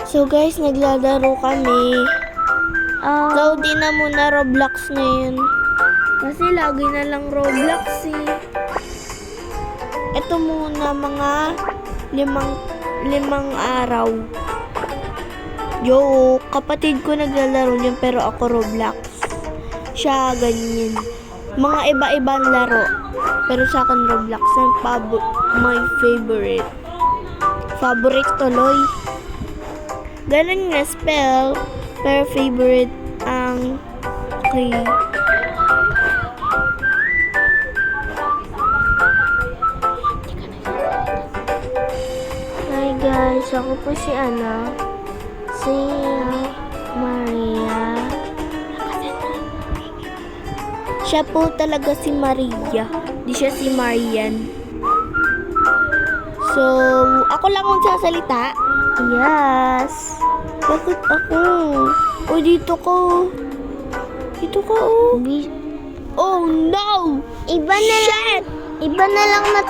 So guys, naglalaro kami. Loadin na muna Roblox ngayon. Kasi lagi na lang Roblox eh. Ito muna mga limang araw. Yo, kapatid ko naglalaro niyan pero ako Roblox. Siya ganyan. Mga iba-ibang laro. Pero sa akin Roblox ang my favorite. Favorite tuloy. Ganun nga spell. Pero favorite ang okay. Hi guys, ako po si Ana. Si Maria. Siya po talaga si Maria. Di siya si Marian. So, ako lang ang sasalita. Yes. Bakit ako? O, dito ko. Dito ko, oh. Oh, no! Iba na lang na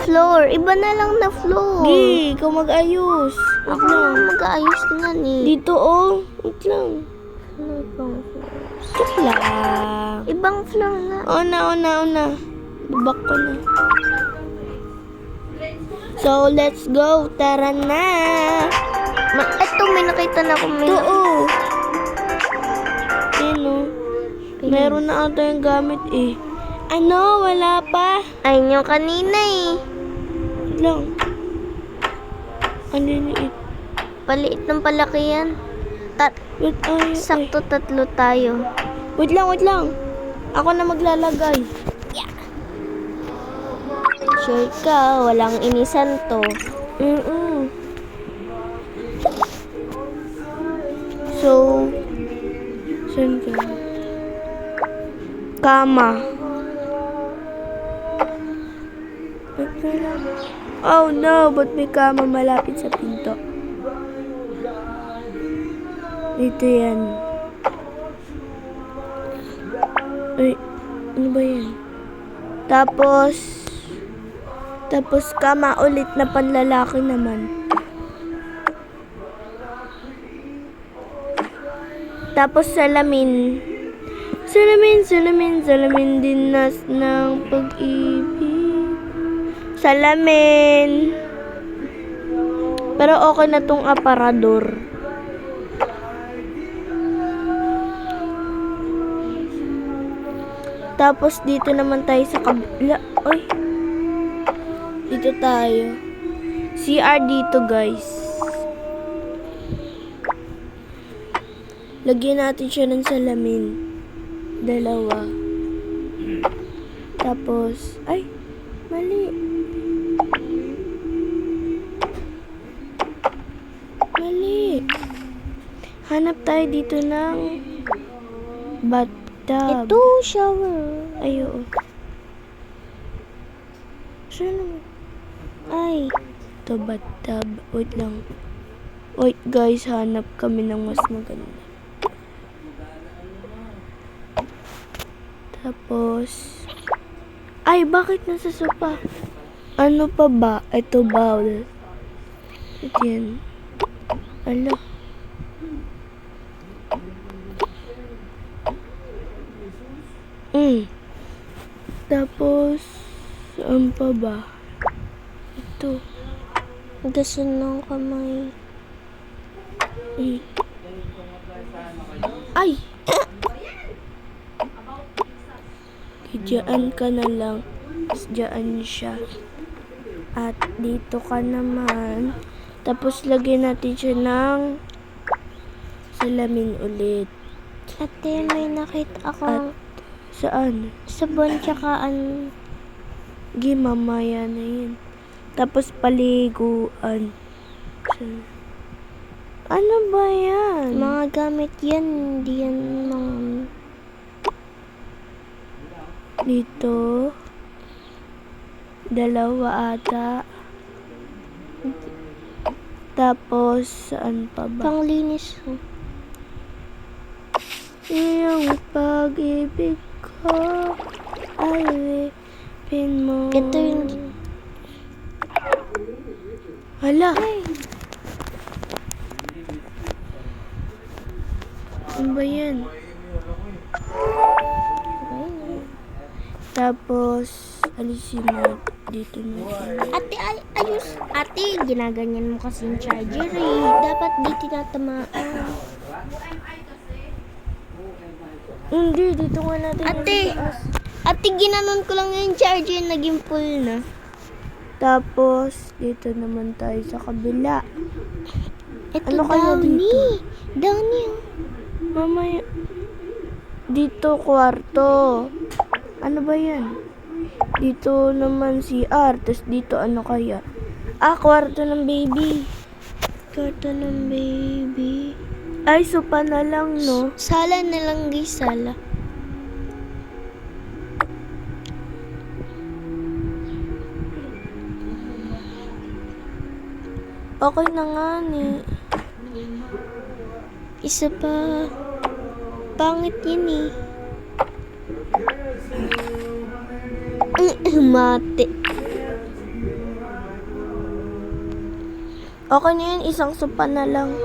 floor. Iba na lang na floor. Di, ikaw mag-ayos. Ako lang mag-ayos nga ni. Dito, oh. Wait lang. Ito lang. Ibang floor na. Una. Babak ko na. So, let's go. Tara na. Eto, may nakita na ako. Ito, oh. Meron na ata yung gamit eh. Ano? Wala pa. Ayun yung kanina eh. Lang. Ano liit? Paliit ng palaki yan. Sakto tatlo tayo. Wait lang. Ako na maglalagay. Yeah. Sure ka, walang inisan to. So, saan ka? Kama. Oh no, ba't may kama malapit sa pinto? Ito yan. Ay, ano ba yan? Tapos kama ulit na panlalaki naman. Tapos salamin. Salamin din ng pag-ibig. Salamin. Pero okay na tong aparador. Tapos dito naman tayo sa kabila. Ay. Dito tayo. CR dito, guys. Lagyan natin siya ng salamin. 2. Tapos, ay, mali. Hanap tayo dito ng bathtub. Ito, shower. Ay, oo. Saan? Ay, ito bathtub. Wait lang. Wait guys, hanap kami ng mas maganda. Tapos, ay, bakit nasa sopa? Ano pa ba? Ito bowl. Ito yan. Ala. Tapos, saan pa ba? Ito. Gasun ng kamay. Ay! Diyan ka na lang. Diyan siya. At dito ka naman. Tapos lagyan natin siya ng salamin ulit. Ate, may nakita ako. At saan? Sabon tsaka mamaya na yun. Tapos paliguan. Ano ba yan? Mga gamit yan. Hindi yan mga... Dito. 2 ata. Tapos, saan pa ba? Panglinis. Yung pag-ibig ko ay lipin mo. Ito yung... Hala! ba yan? Tapos, alisin mo dito na. Ate, ayos. Ate, ginaganyan mo kasi yung charger eh. Dapat di tinatamaan. Hindi, dito nga natin. Ate, ginanon ko lang yung charger, naging full na. Tapos, dito naman tayo sa kabila. Ito, ano Downy. Downy. Mamaya. Dito, kwarto. Ano ba yan? Dito naman CR. Tapos dito ano kaya? Kwarto ng baby. Kwarto ng baby. Ay, sopa na lang, no? Sala na lang, guys. Sala. Okay na nga, ni. Isa pa. Pangit yun, eh. Mate. Okay na yun, isang sopa na lang.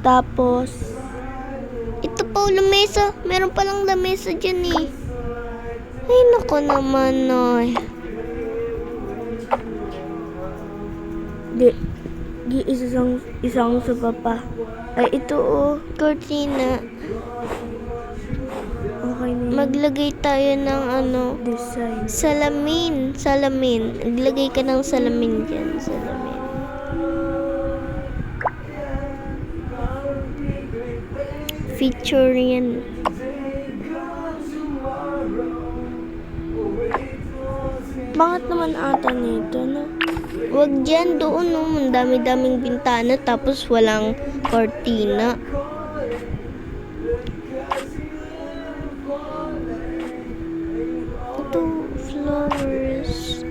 Tapos, ito pa lamesa. Meron palang lamesa dyan eh. Ay, naku naman, ay. Isang sopa pa. Ay, ito oh, cortina. Okay na yun. Maglagay tayo ng ano, design. Salamin. Maglagay ka ng salamin dyan. Salamin. Feature yan. Bangat naman ata nito, no? Wag dyan, doon, no? Ang dami-daming bintana, tapos walang cortina. Ito, flowers.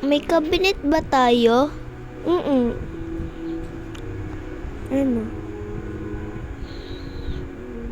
May cabinet ba tayo? Ano?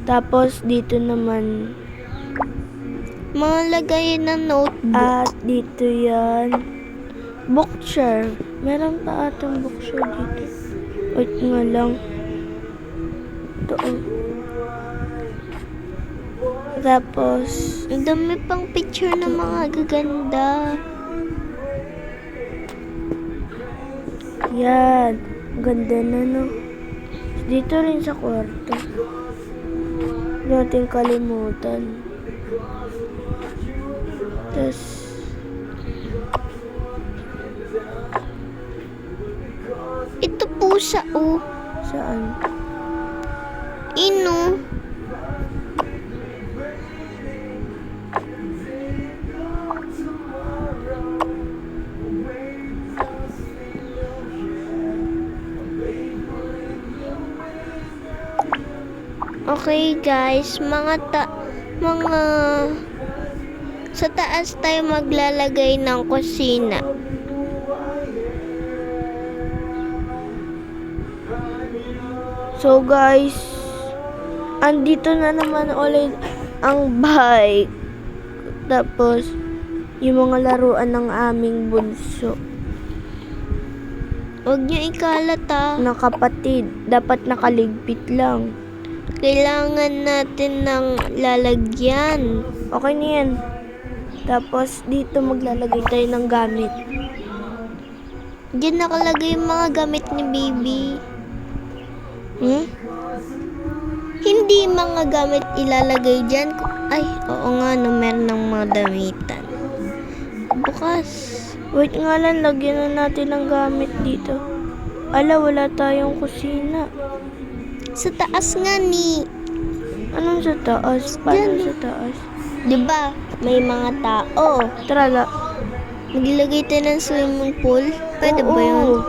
Tapos dito naman mga lagayan ng notebook. At dito yan. Bookshelf. Meron pa atang bookshelf dito. Wait nga lang. Ito oh. Tapos ang dami pang picture ng mga gaganda. Yan. Ganda na, no? Dito rin sa kwarto. Natin kalimutan. Tapos, ito pusa, oh. Saan? Ino. Okay guys, sa taas tayo maglalagay ng kusina. So guys, andito na naman ulit ang bike. Tapos yung mga laruan ng aming bunso. Huwag niyo ikalat na kapatid, dapat nakaligpit lang. Kailangan natin ng lalagyan. Okay na yan. Tapos, dito maglalagay tayo ng gamit. Diyan nakalagay yung mga gamit ni baby. Hindi mga gamit ilalagay dyan. Ay, oo nga, no, meron ng mga damitan. Bukas. Wait nga lang, lagyan na natin ng gamit dito. Ala, wala tayong kusina. Sa taas nga ni. Anong sa taas? Paano sa taas? Diba, may mga tao. Tara, maglagay tayo ng swimming pool. Pwede ba yun?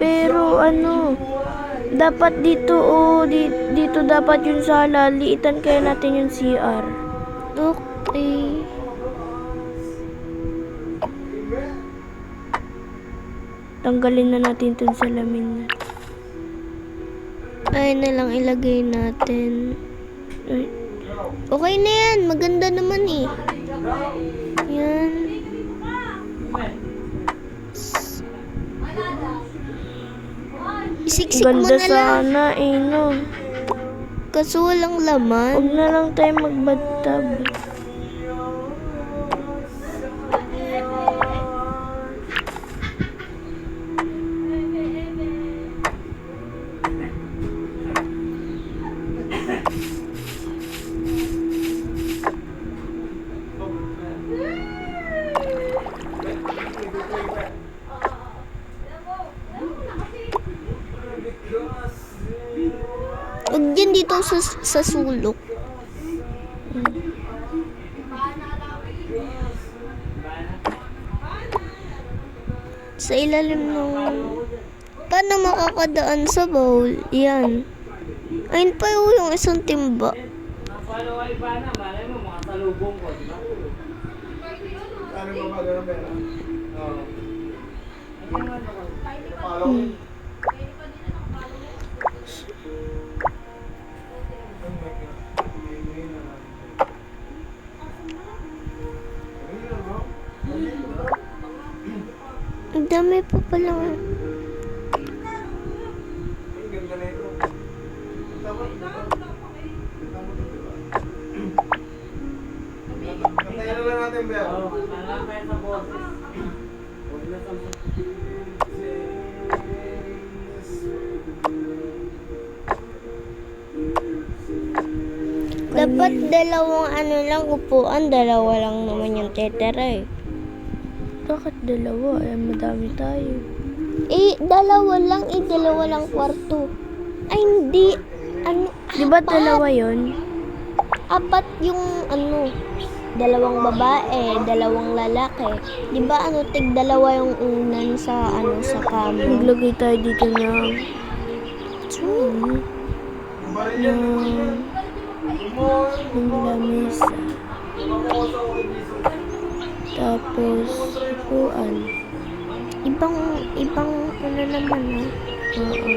Pero ano, dapat dito, dito dapat yung sala. Liitan kaya natin yung CR. Okay. Tanggalin na natin itong salamin na. Ay na lang ilagay natin. Ay. Okay na yan. Maganda naman eh. Yan. Isiksik mo Ganda na lang. sana eh, no? Kaso walang laman. Huwag na lang tayo magbatab. Huwag yan dito sa sulok. Sa ilalim ng... Paano makakadaan sa bowl? Yan. Ayun pa yung isang timba. Follow ay pa na, malay mo, mga salubong ko, di ba? Ano ba ba ganun pera? Oo. Ang dami pa pala. Ang ganda na ito. Tama. Kantayan na lang natin, Bea. Oo, kantayan kayo sa boses. Huwag na sa Dapat dalawang ano lang upuan, dalawa lang naman yung tetera eh. Bakit dalawa? Ay, madami tayo. Dalawa lang kwarto. Ay, hindi. Ano, Di ba dalawa yon? apat yung ano, dalawang babae, dalawang lalaki. Di ba tig dalawa yung unan sa sa kama? Maglagay tayo dito ng... ng lamesa. Tapos, upuan. Ibang ano naman Oo.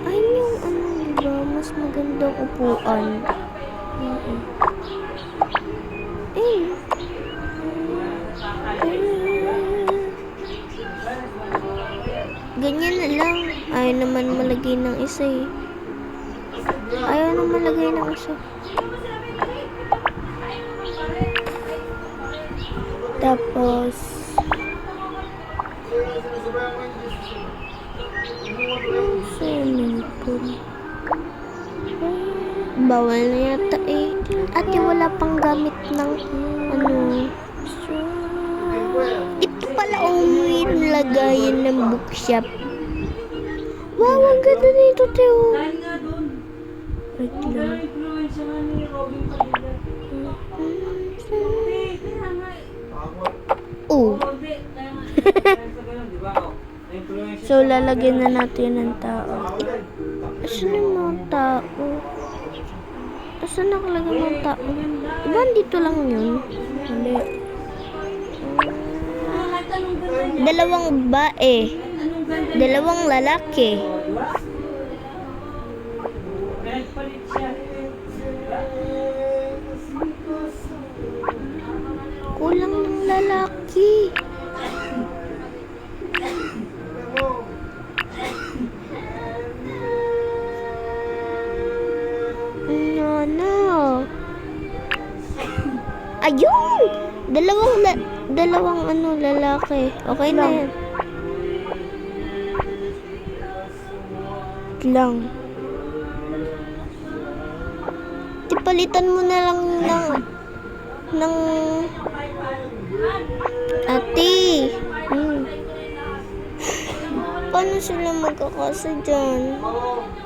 Ay, yung ano, diba? Mas magandang upuan. Oo. Eh. Ganyan na lang. Ayaw naman malagay ng isa eh. Ayaw naman malagay ng isa. Tapos, swimming pool. Bawal na yata eh. Ate, wala pang gamit ng ano. Ito pala lagayan ng bookshop. Wow, ang ganda nito, Teo. Dahil nga doon. Wait Ang lang. influensya nga ni Robin Padilla. Hindi, kaya nga. Oh. Hindi, kaya nga. Kaya sa ganun, di ba? Oh, na-influensya So, lalagyan na natin ng tao. Asan yung mga tao? Asan nakalagay ng tao? Diba dito lang yun? Hindi. kahit anong ganda niya. Dalawang babae. Anong ganda. Dalawang lalaki. Di ba? Nagpalit siya. Kulang ng lalaki. Ano? Ayun! Dalawang ano lalaki. Okay na yan. Lang. Palitan mo na lang ng ate. Paano sila magkakasa dyan?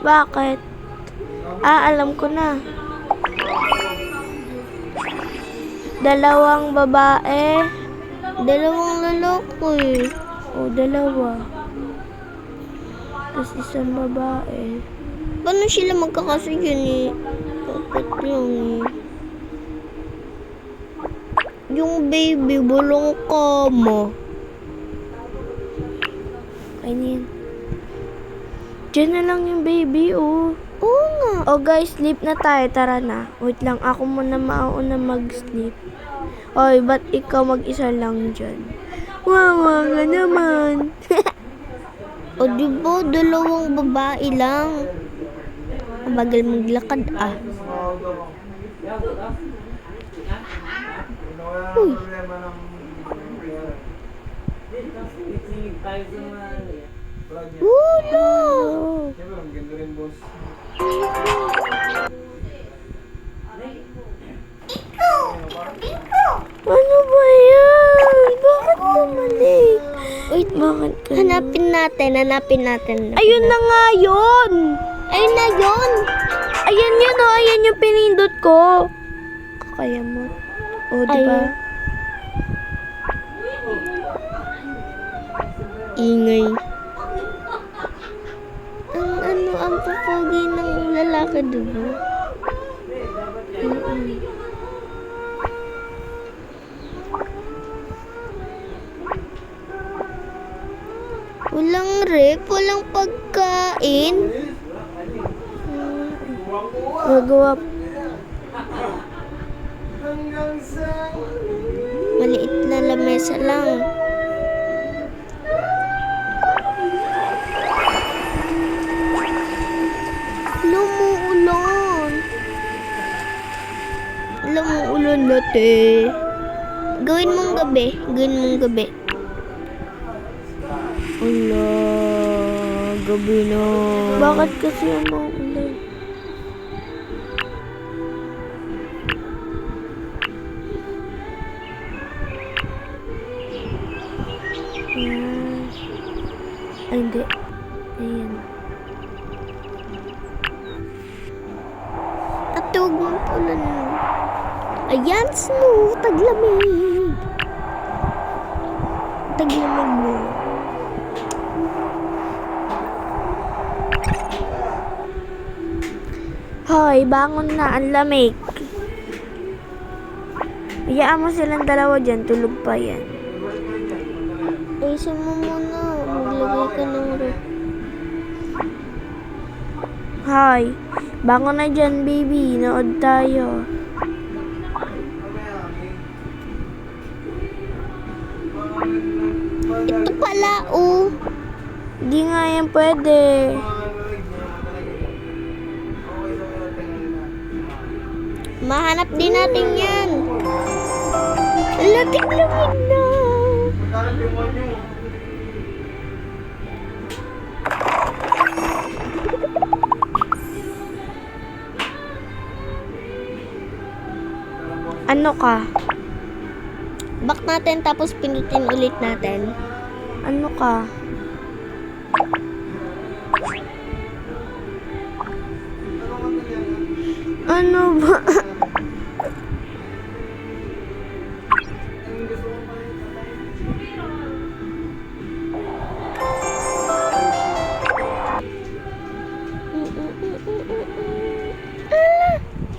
Bakit? Alam ko na. Dalawang babae. Dalawang lalaki. O, dalawa. Tapos isang babae. Paano sila magkakasa dyan eh? Dapat lang eh. Yung baby, bulong kama. Okay na yan. Diyan na lang yung baby, oh. Oo nga. Oh guys, sleep na tayo. Tara na. Wait lang, ako muna mauna mag-sleep. Oy, ba't ikaw mag-isa lang dyan? Wawa ka naman. O diba, dalawang babae lang. Ang bagal maglakad ah. Uy. Problema ng Sisingit tayo sa mga vlog niya. Ulo! Siyempre, ang ganda rin, boss. Ano ba yan? Bakit bumalik? Wait, Bakit ka hanapin natin. Ayun na nga yun! Ayun na yun! Ayan yun oh, ayan yung pinindot ko. Kaya mo. O, diba? Ayun. Ingay. Ang papogi ng lalaki, diba? Walang rep, walang pagkain. Magawa. Hanggang sa... Maliit na lamesa lang. Lumuulan. Lumuulan na, te. Gawin mong gabi. Ala, gabi na. Bakit kasi ang maulan? Ayan. Ay, hindi. Ayan. At huwag mong punan mo. Ayan, snow. Taglamig. Taglamig mo. Hoy, bangon na. Ang lamig. Hayaan mo silang dalawa dyan. Tulog pa yan. Ayusin mo muna. Maglagay ka ng rep. Hoy, bangon na dyan, baby. Nood tayo. Ito pala, oh. Di nga yan pwede. Mahanap din natin yan. Lamig na. Magkarap yung monyo. Ano ka? Back natin tapos pinutin ulit natin. Ano ka? Ano ba?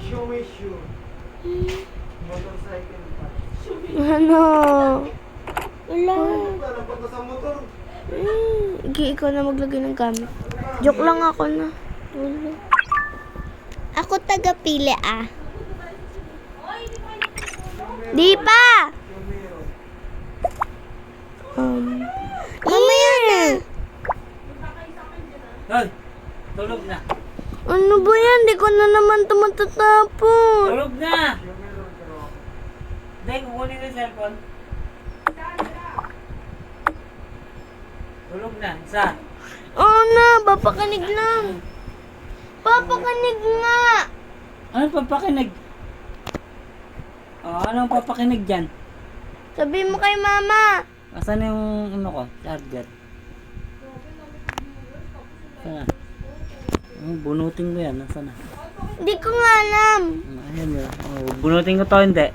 Show me shoe. Motorcycle pa. Ano? Wala. Parang punta sa motor. Ikaw na maglagay ng gamit. Joke lang ako na. Wala. Ako taga-pili, ah. Di pa! Mamaya na. Hoy! Tulog na. Ano ba yan? Di ko na naman ito matatapon. Tulog na! Dahil kukunin ko yung cellphone. Tulog na. Isa. Oo na, papakinig lang. Papakinig nga. Ano papakinig? Oh, anong papakinig dyan? Sabi mo kay mama. Asan yung ano ko? Charger. Sana. Oh, bunutin ko yan. Nasaan na? Di ko nga alam. Ayan yun. Oh, bunutin ko to hindi.